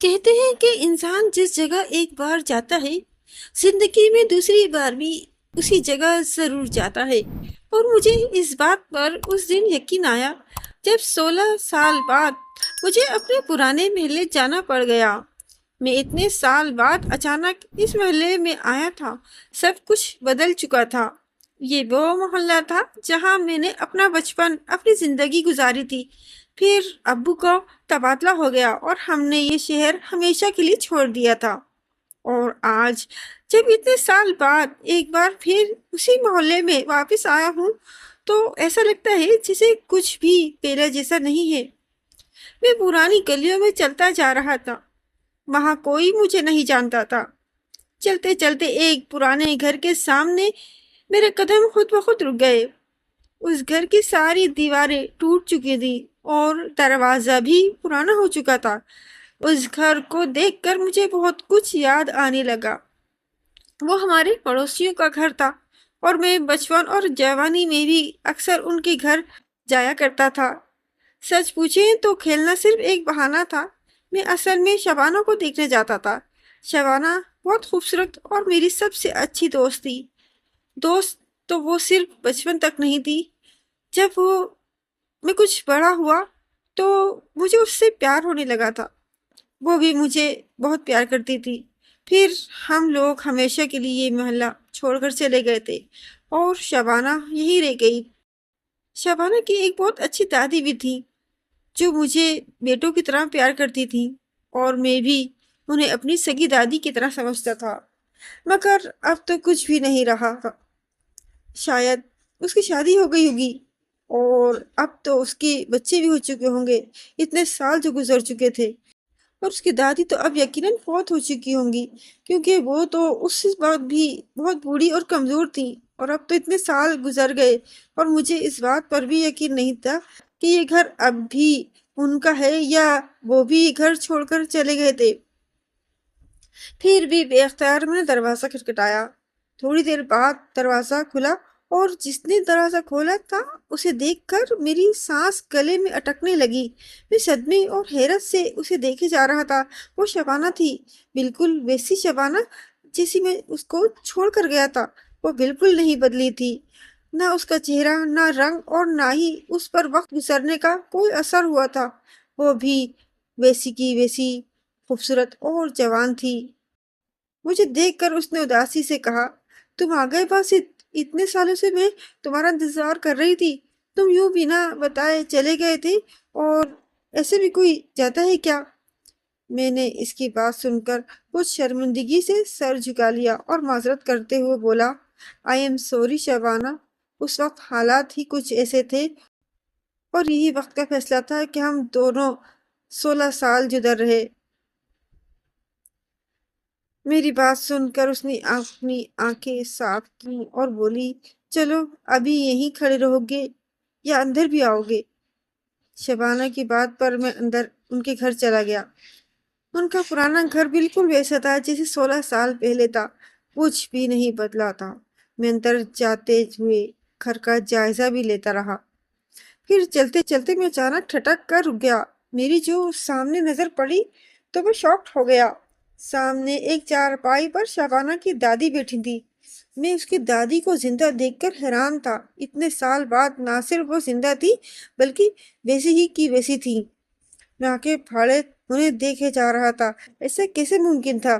کہتے ہیں کہ انسان جس جگہ ایک بار جاتا ہے زندگی میں دوسری بار بھی اسی جگہ ضرور جاتا ہے، اور مجھے اس بات پر اس دن یقین آیا جب 16 سال بعد مجھے اپنے پرانے محلے جانا پڑ گیا۔ میں اتنے سال بعد اچانک اس محلے میں آیا تھا، سب کچھ بدل چکا تھا۔ یہ وہ محلہ تھا جہاں میں نے اپنا بچپن، اپنی زندگی گزاری تھی۔ پھر ابو کا تبادلہ ہو گیا اور ہم نے یہ شہر ہمیشہ کے لیے چھوڑ دیا تھا، اور آج جب اتنے سال بعد ایک بار پھر اسی محلے میں واپس آیا ہوں تو ایسا لگتا ہے جسے کچھ بھی پہلے جیسا نہیں ہے۔ میں پرانی گلیوں میں چلتا جا رہا تھا، وہاں کوئی مجھے نہیں جانتا تھا۔ چلتے چلتے ایک پرانے گھر کے سامنے میرے قدم خود بخود رک گئے۔ اس گھر کی ساری دیواریں ٹوٹ چکی تھی اور دروازہ بھی پرانا ہو چکا تھا۔ اس گھر کو دیکھ کر مجھے بہت کچھ یاد آنے لگا۔ وہ ہمارے پڑوسیوں کا گھر تھا، اور میں بچپن اور جوانی میں بھی اکثر ان کے گھر جایا کرتا تھا۔ سچ پوچھیں تو کھیلنا صرف ایک بہانہ تھا۔ میں اصل میں شبانہ کو دیکھنے جاتا تھا۔ شبانہ بہت خوبصورت اور میری سب سے اچھی دوست تھی۔ دوست تو وہ صرف بچپن تک نہیں تھی، جب میں کچھ بڑا ہوا تو مجھے اس سے پیار ہونے لگا تھا۔ وہ بھی مجھے بہت پیار کرتی تھی۔ پھر ہم لوگ ہمیشہ کے لیے یہ محلہ چھوڑ کر چلے گئے تھے، اور شبانہ یہی رہ گئی۔ شبانہ کی ایک بہت اچھی دادی بھی تھی جو مجھے بیٹوں کی طرح پیار کرتی تھی، اور میں بھی انہیں اپنی سگی دادی کی طرح سمجھتا تھا۔ مگر اب تو کچھ بھی نہیں رہا۔ شاید اس کی شادی ہو گئی ہوگی، اور اب تو اس کے بچے بھی ہو چکے ہوں گے۔ اتنے سال جو گزر چکے تھے، اور اس کی دادی تو اب یقیناً فوت ہو چکی ہوں گی، کیونکہ وہ تو اس وقت بھی بہت بوڑھی اور کمزور تھی، اور اب تو اتنے سال گزر گئے اور مجھے اس بات پر بھی یقین نہیں تھا کہ یہ گھر اب بھی ان کا ہے یا وہ بھی گھر چھوڑ کر چلے گئے تھے۔ پھر بھی بے اختیار میں نے دروازہ کھٹکھٹایا۔ تھوڑی دیر بعد دروازہ کھلا، اور جس نے دروازہ کھولا تھا اسے دیکھ کر میری سانس گلے میں اٹکنے لگی۔ میں صدمے اور حیرت سے اسے دیکھے جا رہا تھا۔ وہ شبانہ تھی، بالکل ویسی شبانہ جیسی میں اس کو چھوڑ کر گیا تھا۔ وہ بالکل نہیں بدلی تھی، نہ اس کا چہرہ، نہ رنگ، اور نہ ہی اس پر وقت گزرنے کا کوئی اثر ہوا تھا۔ وہ بھی ویسی کی ویسی خوبصورت اور جوان تھی۔ مجھے دیکھ کر اس نے اداسی سے کہا، تم آ گئے باسط، اتنے سالوں سے میں تمہارا انتظار کر رہی تھی۔ تم یوں بنا بتائے چلے گئے تھے، اور ایسے بھی کوئی جاتا ہے کیا؟ میں نے اس کی بات سن کر کچھ شرمندگی سے سر جھکا لیا اور معذرت کرتے ہوئے بولا، آئی ایم سوری شبانہ، اس وقت حالات ہی کچھ ایسے تھے، اور یہی وقت کا فیصلہ تھا کہ ہم دونوں 16 سال جدا رہے۔ میری بات سن کر اس نے اپنی آنکھیں صاف کی اور بولی، چلو ابھی یہیں کھڑے رہو گے یا اندر بھی آؤ گے؟ شبانہ کی بات پر میں اندر ان کے گھر چلا گیا۔ ان کا پرانا گھر بالکل ویسا تھا جیسے 16 سال پہلے تھا، کچھ بھی نہیں بدلا تھا۔ میں اندر جاتے ہوئے گھر کا جائزہ بھی لیتا رہا۔ پھر چلتے چلتے میں اچانک ٹھٹک کر رک گیا۔ میری جو سامنے نظر پڑی تو میں شاکڈ ہو گیا۔ سامنے ایک چارپائی پر شبانہ کی دادی بیٹھی تھی۔ میں اس کی دادی کو زندہ دیکھ کر حیران تھا۔ اتنے سال بعد نہ صرف وہ زندہ تھی بلکہ ویسی ہی کی ویسی تھی۔ میں آنکھیں پھاڑے انہیں دیکھے جا رہا تھا، ایسا کیسے ممکن تھا؟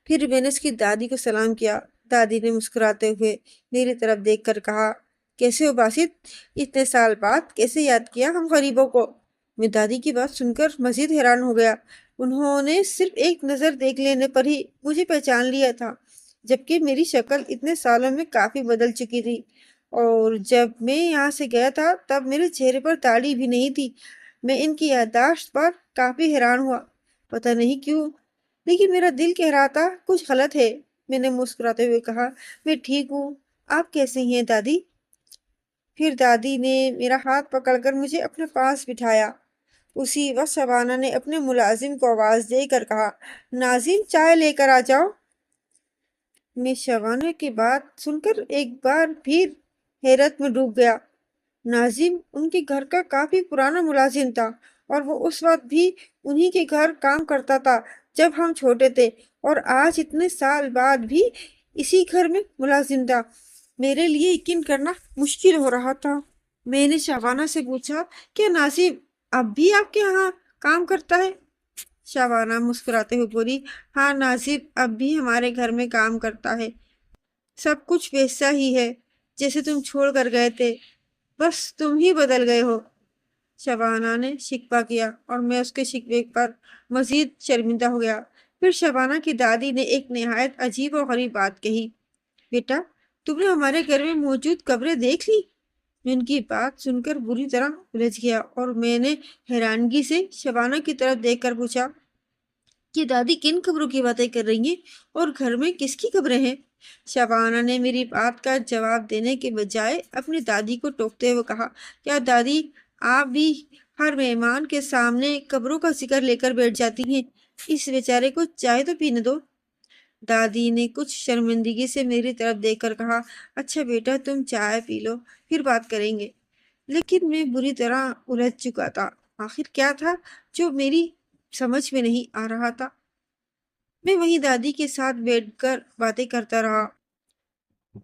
پھر میں نے اس کی دادی کو سلام کیا۔ دادی نے مسکراتے ہوئے میری طرف دیکھ کر کہا، کیسے ہو باسط؟ اتنے سال بعد کیسے یاد کیا ہم غریبوں کو؟ میں دادی کی بات سن کر مزید حیران ہو گیا۔ انہوں نے صرف ایک نظر دیکھ لینے پر ہی مجھے پہچان لیا تھا، جبکہ میری شکل اتنے سالوں میں کافی بدل چکی تھی، اور جب میں یہاں سے گیا تھا تب میرے چہرے پر داڑھی بھی نہیں تھی۔ میں ان کی یادداشت پر کافی حیران ہوا، پتہ نہیں کیوں، لیکن میرا دل کہہ رہا تھا کچھ غلط ہے۔ میں نے مسکراتے ہوئے کہا، میں ٹھیک ہوں، آپ کیسے ہیں دادی؟ پھر دادی نے میرا ہاتھ پکڑ کر مجھے اپنے پاس بٹھایا۔ اسی وقت شبانہ نے اپنے ملازم کو آواز دے کر کہا، ناظم چائے لے کر آ جاؤ۔ میں شبانہ کی بات سن کر ایک بار پھر حیرت میں ڈوب گیا۔ ناظم ان کے گھر کا کافی پرانا ملازم تھا، اور وہ اس وقت بھی انہی کے گھر کام کرتا تھا جب ہم چھوٹے تھے، اور آج اتنے سال بعد بھی اسی گھر میں ملازم تھا۔ میرے لیے یقین کرنا مشکل ہو رہا تھا۔ میں نے شبانہ سے پوچھا، کیا ناصر اب بھی آپ کے یہاں کام کرتا ہے؟ شبانہ مسکراتے ہوئے بولی، ہاں ناصر اب بھی ہمارے گھر میں کام کرتا ہے، سب کچھ ویسا ہی ہے جیسے تم چھوڑ کر گئے تھے، بس تم ہی بدل گئے ہو۔ شبانہ نے شکوہ کیا اور میں اس کے شکوے پر مزید شرمندہ ہو گیا۔ پھر شبانہ کی دادی نے ایک نہایت عجیب و غریب بات کہی، بیٹا تم نے ہمارے گھر میں موجود قبریں دیکھ لی؟ میں ان کی بات سن کر بری طرح الجھ گیا اور میں نے حیرانگی سے شبانہ کی طرف دیکھ کر پوچھا کہ دادی کن قبروں کی باتیں کر رہی ہیں اور گھر میں کس کی قبریں ہیں؟ شبانہ نے میری بات کا جواب دینے کے بجائے اپنی دادی کو ٹوکتے ہوئے کہا، کیا دادی آپ بھی ہر مہمان کے سامنے قبروں کا ذکر لے کر بیٹھ جاتی ہیں؟ اس بیچارے کو چائے تو پینے دو۔ دادی نے کچھ شرمندگی سے میری طرف دیکھ کر کہا، اچھا بیٹا تم چائے پی لو، پھر بات کریں گے۔ لیکن میں بری طرح الجھ چکا تھا، آخر کیا تھا جو میری سمجھ میں نہیں آ رہا تھا۔ میں وہیں دادی کے ساتھ بیٹھ کر باتیں کرتا رہا۔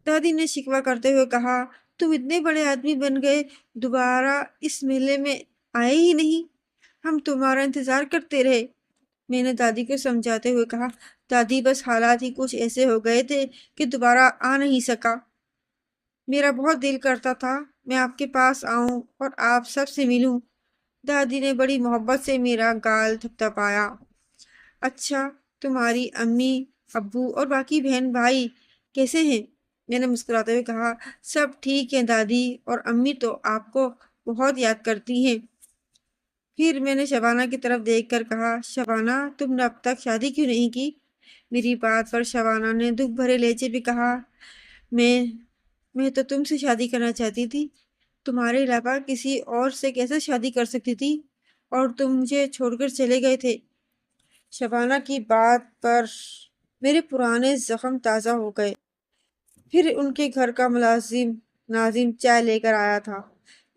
دادی نے شکوہ کرتے ہوئے کہا، تم اتنے بڑے آدمی بن گئے، دوبارہ اس محلے میں آئے ہی نہیں، ہم تمہارا انتظار کرتے رہے۔ میں نے دادی کو سمجھاتے ہوئے کہا، دادی بس حالات ہی کچھ ایسے ہو گئے تھے کہ دوبارہ آ نہیں سکا۔ میرا بہت دل کرتا تھا میں آپ کے پاس آؤں اور آپ سب سے ملوں۔ دادی نے بڑی محبت سے میرا گال تھپتھپایا۔ اچھا تمہاری امی ابو اور باقی بہن بھائی کیسے ہیں؟ میں نے مسکراتے ہوئے کہا، سب ٹھیک ہیں دادی، اور امی تو آپ کو بہت یاد کرتی ہیں۔ پھر میں نے شبانہ کی طرف دیکھ کر کہا، شبانہ تم نے اب تک شادی کیوں نہیں کی؟ میری بات پر شبانہ نے دکھ بھرے لہجے میں کہا، میں تو تم سے شادی کرنا چاہتی تھی، تمہارے علاوہ کسی اور سے کیسے شادی کر سکتی تھی، اور تم مجھے چھوڑ کر چلے گئے تھے۔ شبانہ کی بات پر میرے پرانے زخم تازہ ہو گئے۔ پھر ان کے گھر کا ملازم ناظم چائے لے کر آیا تھا۔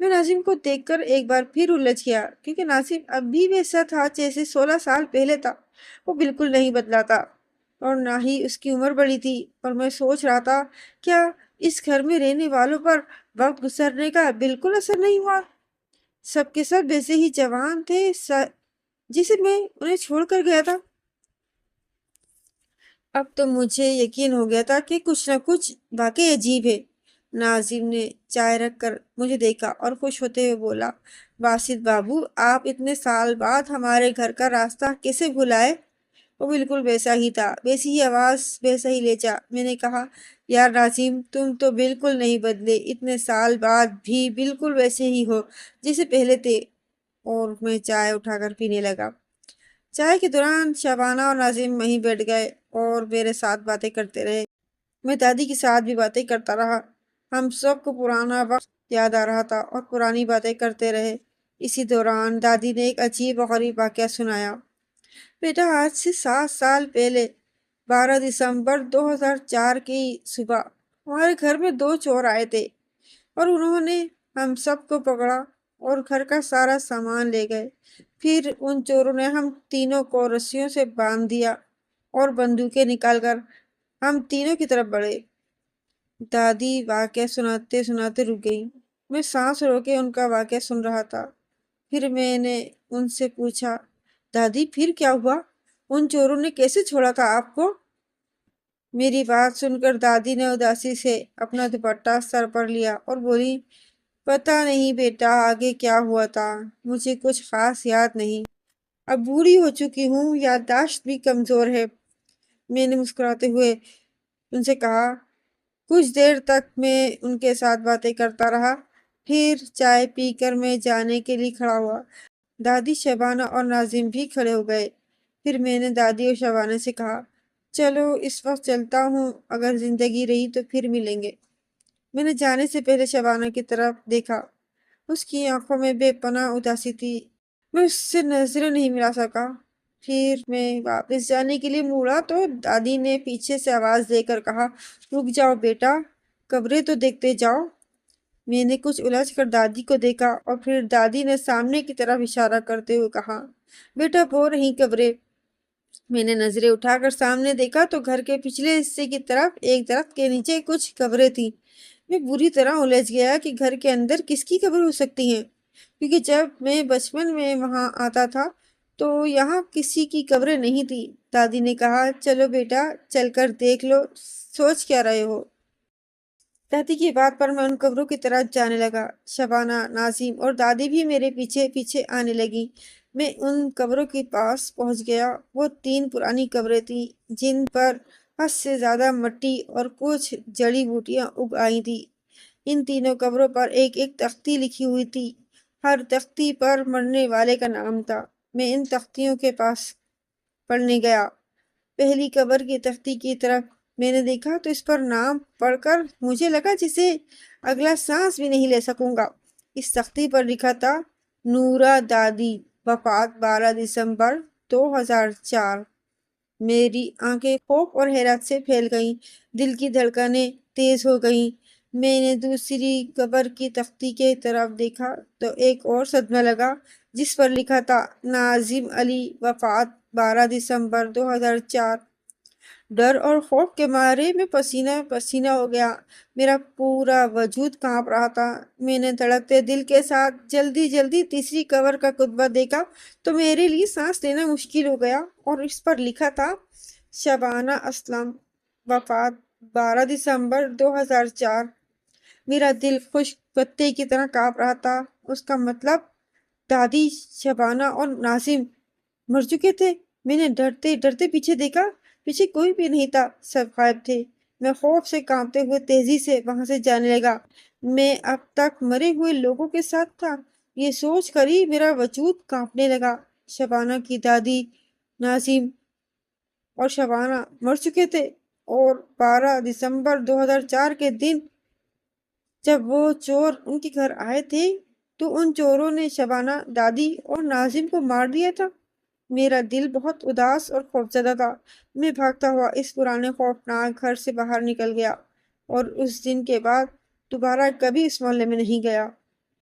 میں ناظم کو دیکھ کر ایک بار پھر الجھ گیا، کیونکہ ناظم اب بھی ویسا تھا جیسے 16 سال پہلے تھا۔ وہ بالکل نہیں بدلا تھا اور نہ ہی اس کی عمر بڑی تھی، اور میں سوچ رہا تھا کیا اس گھر میں رہنے والوں پر وقت گزرنے کا بالکل اثر نہیں ہوا؟ سب کے سب ویسے ہی جوان تھے جسے میں انہیں چھوڑ کر گیا تھا۔ اب تو مجھے یقین ہو گیا تھا کہ کچھ نہ کچھ واقعی عجیب ہے۔ ناظم نے چائے رکھ کر مجھے دیکھا اور خوش ہوتے ہوئے بولا، باسط بابو آپ اتنے سال بعد ہمارے گھر کا راستہ کیسے بھول آئے؟ وہ بالکل ویسا ہی تھا، ویسی ہی آواز، ویسا ہی لہجہ۔ میں نے کہا، یار ناظم تم تو بالکل نہیں بدلے، اتنے سال بعد بھی بالکل ویسے ہی ہو جیسے پہلے تھے۔ اور میں چائے اٹھا کر پینے لگا۔ چائے کے دوران شبانہ اور ناظم وہیں بیٹھ گئے اور میرے ساتھ باتیں کرتے رہے۔ میں دادی کے ساتھ بھی باتیں کرتا رہا۔ ہم سب کو پرانا وقت یاد آ رہا تھا اور پرانی باتیں کرتے رہے۔ اسی دوران دادی نے ایک عجیب و غریب واقعہ سنایا، بیٹا آج سے 7 سال پہلے 12 دسمبر 2004 کی صبح ہمارے گھر میں 2 چور آئے تھے اور انہوں نے ہم سب کو پکڑا اور گھر کا سارا سامان لے گئے۔ پھر ان چوروں نے ہم تینوں کو رسیوں سے باندھ دیا اور بندوقیں نکال کر ہم تینوں کی طرف بڑھے۔ دادی واقعہ سناتے سناتے رک گئی۔ میں سانس رو کے ان کا واقعہ سن رہا تھا۔ پھر میں نے ان سے پوچھا، دادی پھر کیا ہوا؟ ان چوروں نے کیسے چھوڑا تھا آپ کو؟ میری بات سن کر دادی نے اداسی سے اپنا دوپٹہ سر پر لیا اور بولی، پتہ نہیں بیٹا آگے کیا ہوا تھا، مجھے کچھ خاص یاد نہیں، اب بوڑھی ہو چکی ہوں، یادداشت بھی کمزور ہے۔ میں نے مسکراتے ہوئے ان سے کہا۔ کچھ دیر تک میں ان کے ساتھ باتیں کرتا رہا، پھر چائے پی کر میں جانے کے لیے کھڑا ہوا۔ دادی، شبانہ اور ناظم بھی کھڑے ہو گئے۔ پھر میں نے دادی اور شبانہ سے کہا، چلو اس وقت چلتا ہوں، اگر زندگی رہی تو پھر ملیں گے۔ میں نے جانے سے پہلے شبانہ کی طرف دیکھا، اس کی آنکھوں میں بے پناہ اداسی تھی۔ میں اس سے نظریں نہیں ملا سکا۔ پھر میں واپس جانے کے لیے مڑا تو دادی نے پیچھے سے آواز دے کر کہا، رک جاؤ بیٹا، قبریں تو دیکھتے جاؤ۔ میں نے کچھ الجھ کر دادی کو دیکھا اور پھر دادی نے سامنے کی طرف اشارہ کرتے ہوئے کہا، بیٹا بو رہی قبریں۔ میں نے نظریں اٹھا کر سامنے دیکھا تو گھر کے پچھلے حصے کی طرف ایک درخت کے نیچے کچھ قبریں تھیں۔ میں بری طرح الجھ گیا کہ گھر کے اندر کس کی قبر ہو سکتی ہیں، کیونکہ جب میں بچپن میں وہاں آتا تھا تو یہاں کسی کی قبریں نہیں تھی۔ دادی نے کہا، چلو بیٹا، چل کر دیکھ لو، سوچ کیا رہے ہو؟ دادی کی بات پر میں ان قبروں کی طرف جانے لگا۔ شبانہ، ناظم اور دادی بھی میرے پیچھے پیچھے آنے لگی۔ میں ان قبروں کے پاس پہنچ گیا۔ وہ 3 پرانی قبریں تھیں جن پر حد سے زیادہ مٹی اور کچھ جڑی بوٹیاں اگ آئی تھیں۔ ان تینوں قبروں پر ایک ایک تختی لکھی ہوئی تھی۔ ہر تختی پر مرنے والے کا نام تھا۔ میں ان تختیوں کے پاس پڑھنے گیا۔ پہلی قبر کی تختی کی طرف میں نے دیکھا تو اس پر نام پڑھ کر مجھے لگا جسے اگلا سانس بھی نہیں لے سکوں گا۔ اس تختی پر لکھا تھا، نورا دادی، وفات 12 دسمبر 2004۔ میری آنکھیں خوف اور حیرت سے پھیل گئیں، دل کی دھڑکنیں تیز ہو گئیں۔ میں نے دوسری قبر کی تختی کی طرف دیکھا تو ایک اور صدمہ لگا جس پر لکھا تھا، ناظم علی، وفات 12 دسمبر 2004۔ ڈر اور خوف کے مارے میں پسینہ پسینہ ہو گیا۔ میرا پورا وجود کانپ رہا تھا۔ میں نے دھڑکتے دل کے ساتھ جلدی جلدی تیسری قبر کا کتبہ دیکھا تو میرے لیے سانس لینا مشکل ہو گیا، اور اس پر لکھا تھا، شبانہ اسلم، وفات 12 دسمبر 2004۔ میرا دل خشک پتے کی طرح کانپ رہا تھا۔ اس کا مطلب دادی، شبانہ اور ناظم مر چکے تھے۔ میں نے ڈرتے ڈرتے پیچھے دیکھا، پیچھے کوئی بھی نہیں تھا، سب غائب تھے۔ میں خوف سے کانپتے ہوئے تیزی سے وہاں سے جانے لگا۔ میں اب تک مرے ہوئے لوگوں کے ساتھ تھا، یہ سوچ کر ہی میرا وجود کانپنے لگا۔ شبانہ کی دادی، ناظم اور شبانہ مر چکے تھے، اور 12 دسمبر 2004 کے دن جب وہ چور ان کے گھر آئے تھے تو ان چوروں نے شبانہ، دادی اور ناظم کو مار دیا تھا۔ میرا دل بہت اداس اور خوفزدہ تھا۔ میں بھاگتا ہوا اس پرانے خوفناک گھر سے باہر نکل گیا، اور اس دن کے بعد دوبارہ کبھی اس محلے میں نہیں گیا۔